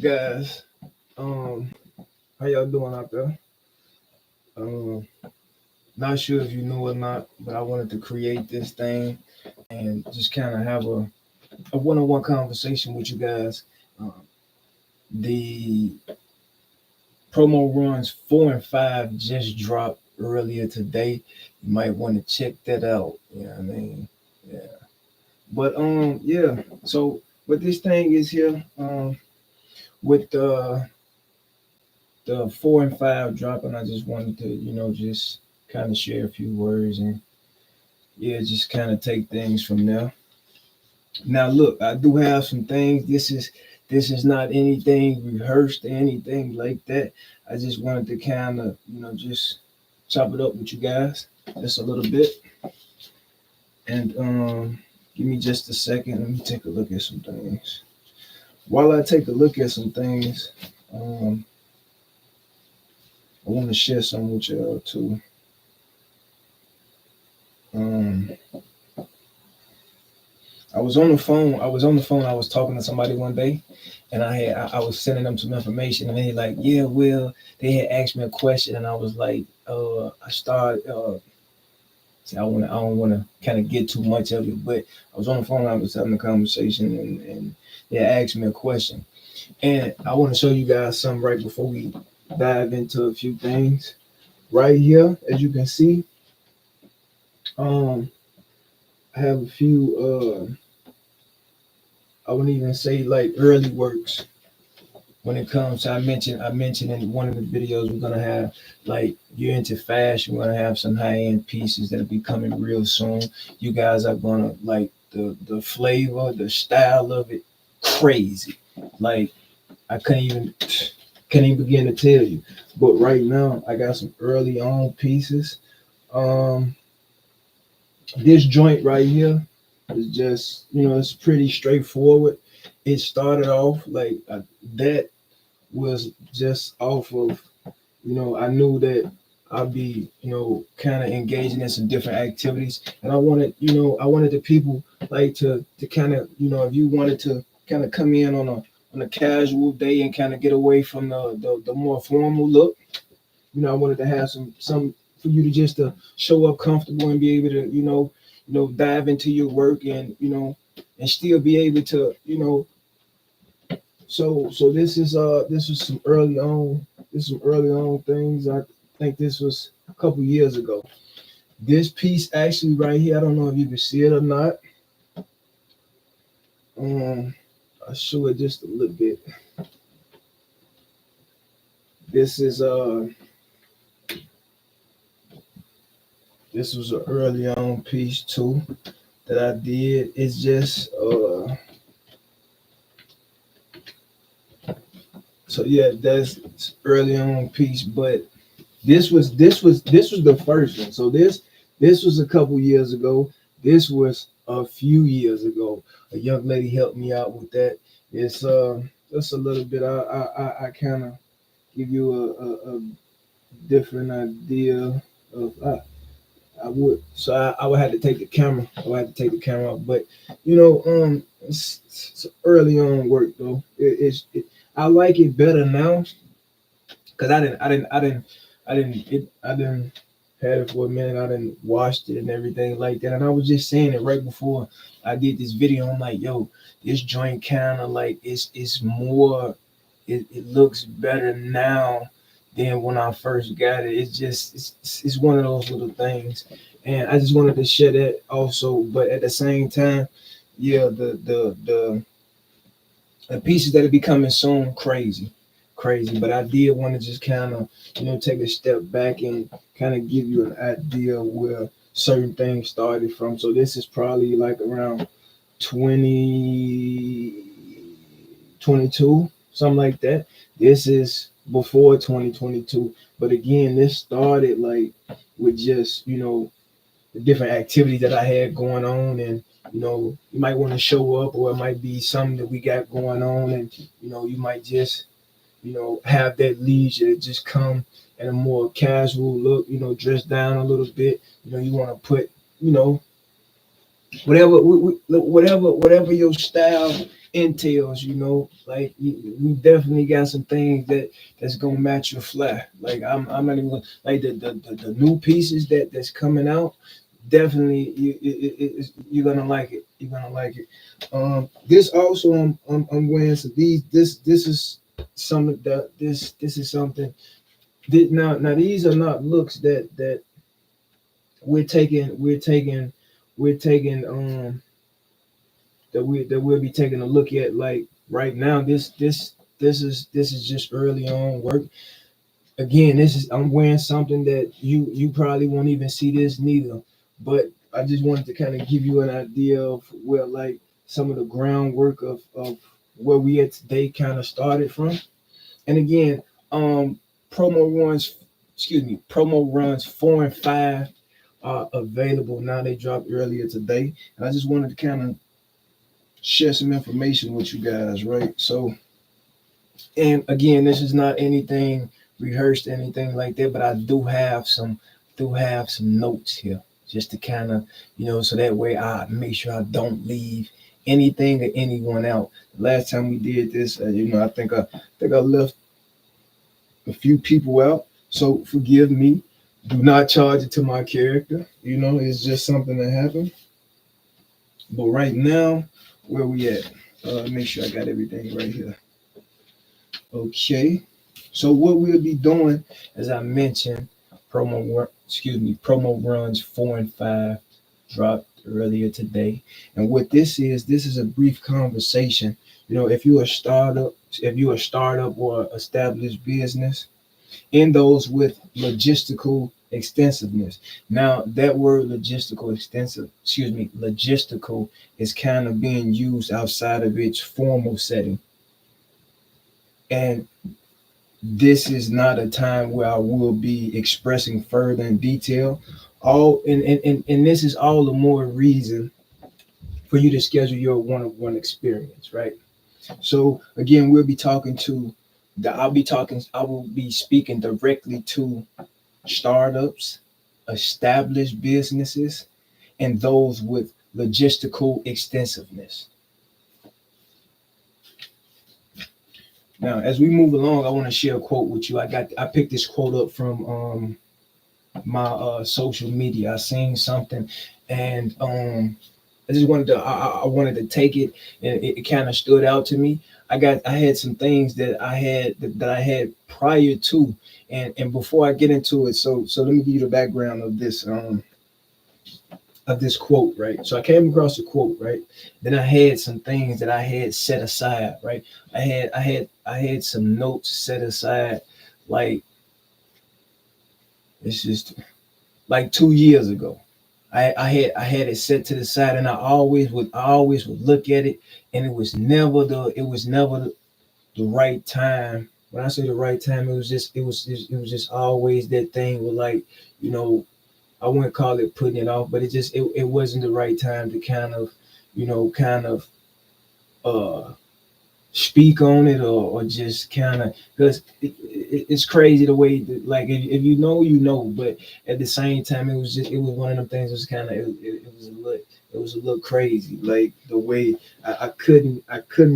guys. How y'all doing out there? Um, Not sure if you know or not, but I wanted to create this thing and just kind of have a one-on-one conversation with you guys. Um, the promo runs 4 and 5 just dropped earlier today. You might want to check that out. You know what I mean? Yeah. But yeah. So, but this thing is here. With the 4 and 5 dropping, I just wanted to, just kind of share a few words and yeah, just kind of take things from there. Now, look, I do have some things. This is not anything rehearsed or anything like that. I just wanted to kind of, just chop it up with you guys just a little bit. And give me just a second. Let me take a look at some things. While I take a look at some things, um, I want to share some with y'all too. Um, I was on the phone. I was on the phone. I was talking to somebody one day, and I was sending them some information, and they like, yeah, well, they had asked me a question, and I was like, I started. See, I don't want to kind of get too much of it, but I was on the phone. I was having a conversation, and they asked me a question, and I want to show you guys something right before we dive into a few things. Right here, as you can see, um, I have a few. I wouldn't even say like early works when it comes to I mentioned in one of the videos we're gonna have like you're into fashion, we're gonna have some high end pieces that'll be coming real soon. You guys are gonna like the flavor, the style of it, crazy. Like I can't even begin to tell you. But right now I got some early on pieces. Um this joint right here is just it's pretty straightforward. It started off like that was just off of I knew that I'd be kind of engaging in some different activities, and I wanted the people like to kind of if you wanted to kind of come in on a casual day and kind of get away from the more formal look. I wanted to have some for you to just to show up comfortable and be able to dive into your work and and still be able to so this is some early on things. I think this was a couple years ago. This piece actually right here, I don't know if you can see it or not. um I'll show it just a little bit. This is this was an early on piece too that I did. It's just so yeah, that's early on piece, but this was the first one. So this was a couple years ago. This was a few years ago. A young lady helped me out with that. It's just a little bit. I kind of give you a different idea of I would. So I would have to take the camera. I would have to take the camera off. But it's early on work though. I like it better now because I didn't had it for a minute. I didn't washed it and everything like that. And I was just saying it right before I did this video. I'm like, yo, this joint kind of like it's more. It looks better now than when I first got it. It's just it's one of those little things, and I just wanted to share that also. But at the same time, yeah, the pieces that are becoming soon, crazy. But I did want to just kind of take a step back and kind of give you an idea where certain things started from. So this is probably like around 2022, something like that. This is before 2022. But again, this started like with just, the different activities that I had going on. And, you might want to show up, or it might be something that we got going on. And, you might just, have that leisure to just come in a more casual look, dress down a little bit. You want to put, whatever your style entails, like we definitely got some things that's gonna match your fly. Like I'm not even gonna, like the new pieces that's coming out. Definitely, you're gonna like it. You're gonna like it. This also, I'm wearing some these. This is some of the this is something. Now these are not looks that we're taking that we'll be taking a look at, like right now. This is just early on work. Again, this is I'm wearing something that you probably won't even see this neither. But I just wanted to kind of give you an idea of where, like, some of the groundwork of where we at today kind of started from. And again, um promo runs promo runs 4 and 5 are available now. They dropped earlier today. And I just wanted to kind of share some information with you guys, right? So, and again, this is not anything rehearsed, anything like that, but I do have some notes here, just to kind of, so that way I make sure I don't leave anything or anyone out. The last time we did this, I think I left a few people out, so forgive me. Do not charge it to my character. It's just something that happened. But right now, where we at? Make sure I got everything right here. Okay. So what we'll be doing, as I mentioned, promo runs 4 and 5 dropped earlier today. And what this is a brief conversation. If you're a startup or established business, in those with logistical extensiveness. Now, that word logistical is kind of being used outside of its formal setting. And this is not a time where I will be expressing further in detail. And this is all the more reason for you to schedule your one-on-one experience, right? So again, I will be speaking directly to startups, established businesses, and those with logistical extensiveness. Now, as we move along, I want to share a quote with you. I picked this quote up from my social media. I seen something, and I wanted to take it, and it kind of stood out to me. I had some things that I had prior to, and before I get into it, so let me give you the background of this quote, right? So I came across the quote, right? Then I had some things that I had set aside, right? I had some notes set aside, like, it's just like 2 years ago. I had it set to the side, and I always would look at it, and it was never the right time. When I say the right time, it was just always that thing with, like, you know I wouldn't call it putting it off, but it wasn't the right time to kind of uh speak on it, or just kind of, because it's crazy the way that, like, if but at the same time, it was one of them things. It was kind of it was a little crazy, like the way I couldn't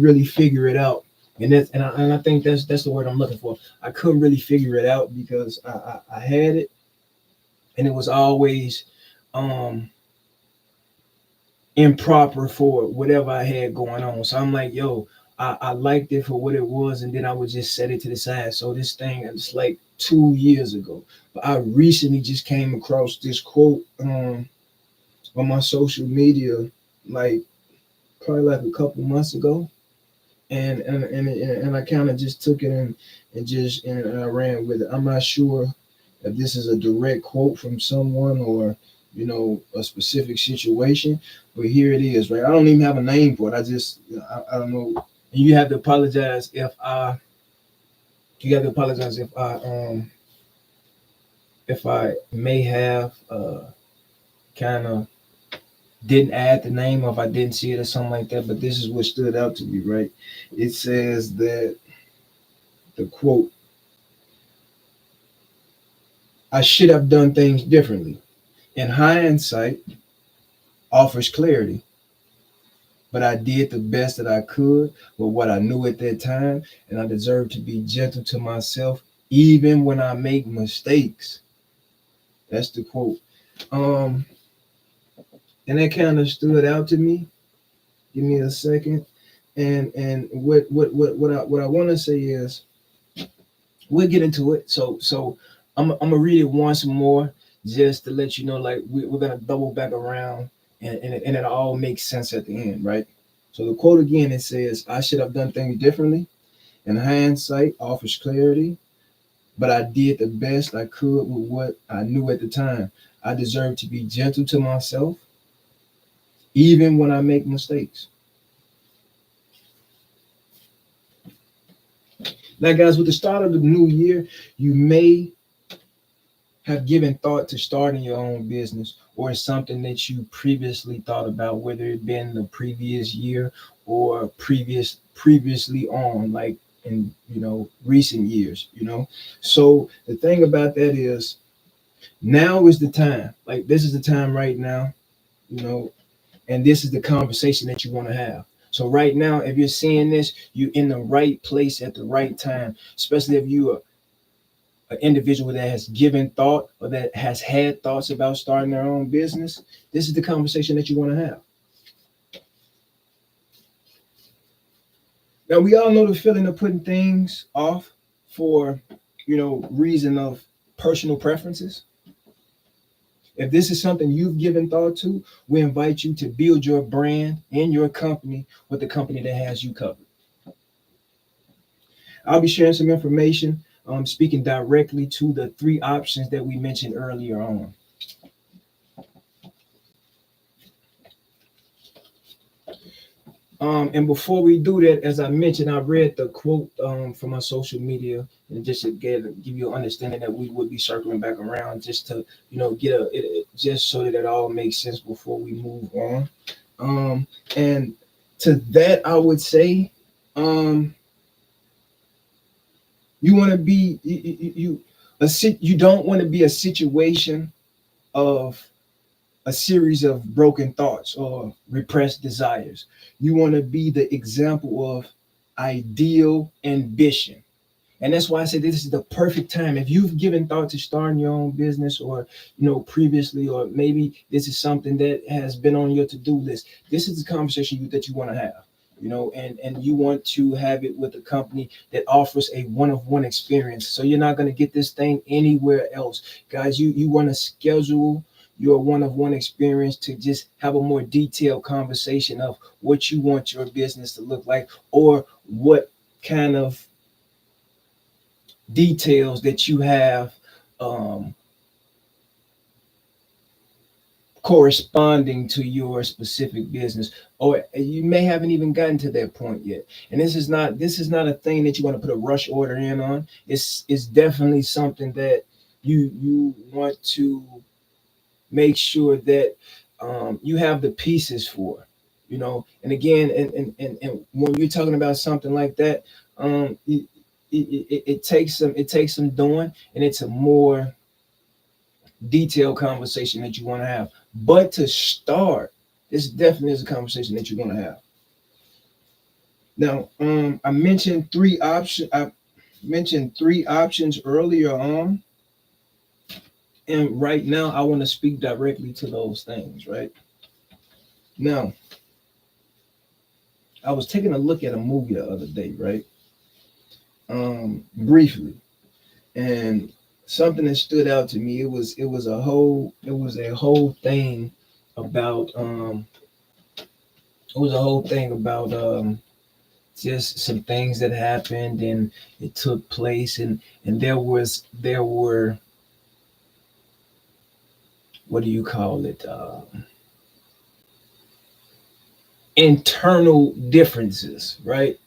really figure it out. And I think that's the word I'm looking for. I couldn't really figure it out because I had it, and it was always um improper for whatever I had going on. So I'm like, yo, I liked it for what it was, and then I would just set it to the side. So this thing, it's like 2 years ago. But I recently just came across this quote on my social media, like probably like a couple months ago. And I kind of just took it and I ran with it. I'm not sure if this is a direct quote from someone, or a specific situation, but here it is, right? I don't even have a name for it. I don't know. And you have to apologize if I may have kind of didn't add the name, or if I didn't see it or something like that. But this is what stood out to me, right? It says that the quote, "I should have done things differently. In hindsight, offers clarity. but I did the best that I could with what I knew at that time, and I deserve to be gentle to myself even when I make mistakes. That's the quote. Um, and that kind of stood out to me. Give me a second. And what I want to say is we'll get into it. So I'm gonna read it once more just to let you know, like we're gonna double back around, and it all makes sense at the end, right? So the quote again, it says, "I should have done things differently. In hindsight, offers clarity, but I did the best I could with what I knew at the time. I deserve to be gentle to myself, even when I make mistakes." Now, guys, with the start of the new year, you may have given thought to starting your own business, or something that you previously thought about, whether it been the previous year or previously on, like in recent years. So the thing about that is, now is the time. Like, this is the time right now, you know, and this is the conversation that you want to have. So right now, if you're seeing this, you're in the right place at the right time, especially if you are an individual that has given thought or that has had thoughts about starting their own business. This is the conversation that you want to have. Now, we all know the feeling of putting things off for, reason of personal preferences. If this is something you've given thought to, we invite you to build your brand and your company with the company that has you covered. I'll be sharing some information, speaking directly to the three options that we mentioned earlier on. And before we do that, as I mentioned, I read the quote from my social media, and just to give you an understanding that we would be circling back around, just to get just so that it all makes sense before we move on. And to that, I would say, you want to be you don't want to be a situation of a series of broken thoughts or repressed desires. You want to be the example of ideal ambition. And that's why I say this is the perfect time. If you've given thought to starting your own business, or previously, or maybe this is something that has been on your to-do list, this is the conversation that you want to have. And you want to have it with a company that offers a one-of-one experience. So you're not going to get this thing anywhere else. Guys, you want to schedule your one-of-one experience to just have a more detailed conversation of what you want your business to look like, or what kind of details that you have um, corresponding to your specific business, or you may haven't even gotten to that point yet. And this is not a thing that you want to put a rush order in on. It's definitely something that you want to make sure that you have the pieces for. And again, and when you're talking about something like that, it takes some doing, and it's a more detailed conversation that you want to have. But to start, this definitely is a conversation that you want to have. Now, I mentioned three options. I mentioned three options earlier on, and right now I want to speak directly to those things. Right now, I was taking a look at a movie the other day, right? Briefly, and something that stood out to me. It was a whole thing about just some things that happened, and it took place, and there were, what do you call it, internal differences, right?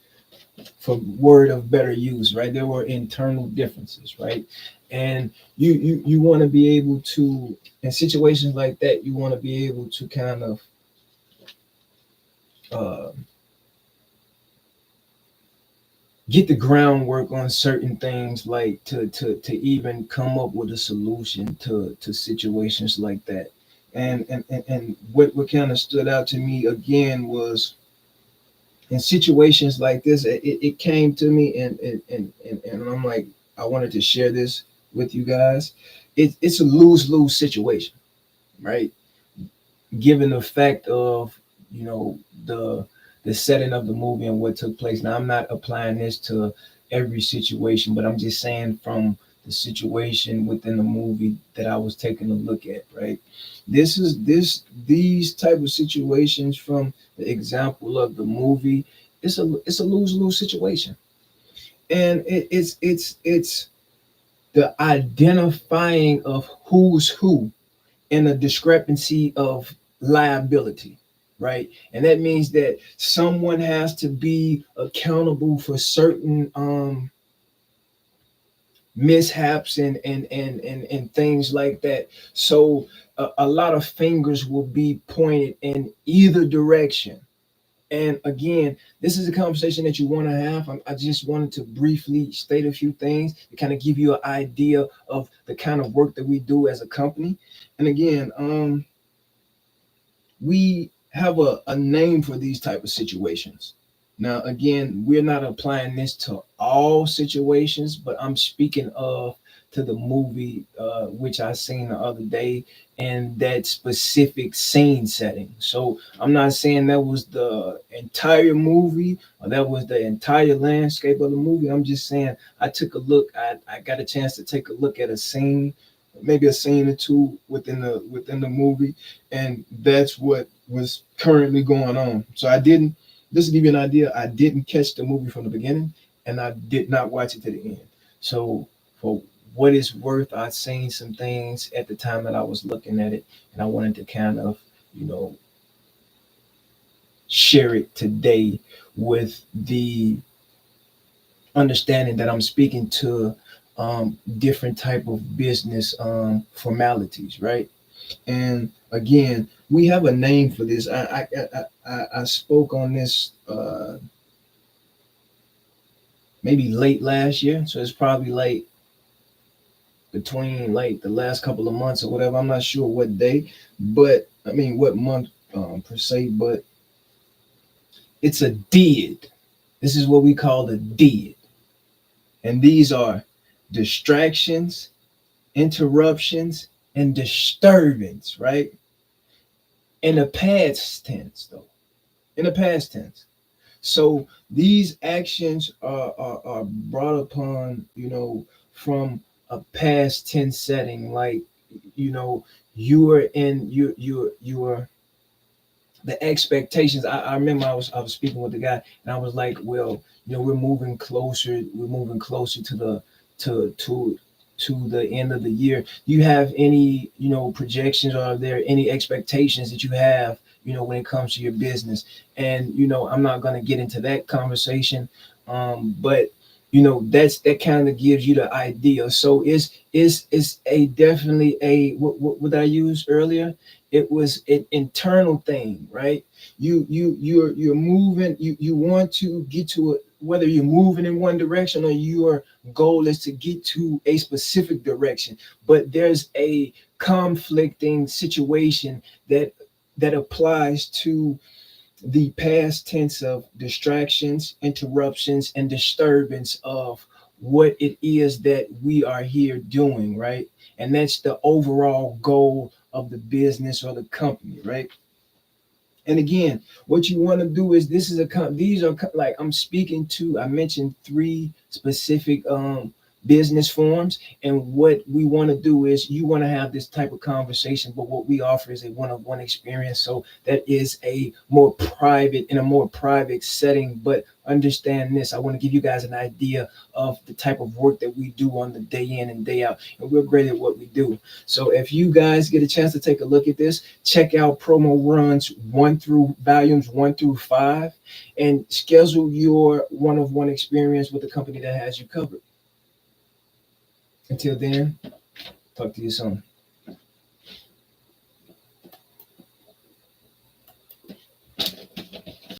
For word of better use, right? There were internal differences, right? And you want to be able to, in situations like that, you want to be able to kind of uh, get the groundwork on certain things, like to even come up with a solution to situations like that. And what kind of stood out to me again was in situations like this, it came to me, and I'm like, I wanted to share this with you guys. It's a lose-lose situation, right? Given the fact of, you know, the setting of the movie and what took place. Now, I'm not applying this to every situation, but I'm just saying from the situation within the movie that I was taking a look at, right? These type of situations from the example of the movie, it's a lose-lose situation. And it's the identifying of who's who and a discrepancy of liability, right? And that means that someone has to be accountable for certain mishaps and things like that. So a lot of fingers will be pointed in either direction. And again, this is a conversation that you want to have. I just wanted to briefly state a few things to kind of give you an idea of the kind of work that we do as a company. And again, we have a name for these type of situations. Now, again, we're not applying this to all situations, but I'm speaking of to the movie which I seen the other day and that specific scene setting. So I'm not saying that was the entire movie or that was the entire landscape of the movie. I'm just saying I took a look. I got a chance to take a look at a scene, maybe a scene or two within the movie, and that's what was currently going on. So I didn't. Just to give you an idea, I didn't catch the movie from the beginning, and I did not watch it to the end. So for what it's worth, I've seen some things at the time that I was looking at it, and I wanted to kind of, you know, share it today with the understanding that I'm speaking to different type of business formalities, right? And again, we have a name for this. I spoke on this maybe late last year, so it's probably like between like the last couple of months or whatever. I'm not sure what day, but I mean what month per se, but it's a did. This is what we call the did, and these are distractions, interruptions, and disturbance, right? In the past tense, though. In the past tense. So these actions are brought upon, you know, from a past tense setting, like, you know, you are in you are the expectations. I remember I was speaking with the guy and I was like, well, you know, we're moving closer to the to to the end of the year. Do you have any, you know, projections, or are there any expectations that you have, you know, when it comes to your business? And you know, I'm not going to get into that conversation, but you know, that kind of gives you the idea. So it's a definitely a what I used earlier. It was an internal thing, right? You're moving. You want to get to it, whether you're moving in one direction or your goal is to get to a specific direction. But there's a conflicting situation that applies to the past tense of distractions, interruptions, and disturbance of what it is that we are here doing, right? And that's the overall goal of the business or the company, right? And again, what you want to do is this is these are like I'm speaking to. I mentioned three specific business forms, and what we want to do is you want to have this type of conversation, but what we offer is a one-on-one experience. So that is a more private in a more private setting. But understand this: I want to give you guys an idea of the type of work that we do on the day in and day out, and we're great at what we do. So if you guys get a chance to take a look at this, check out promo runs volumes 1 through 5, and schedule your one-on-one experience with a company that has you covered. Until then, talk to you soon.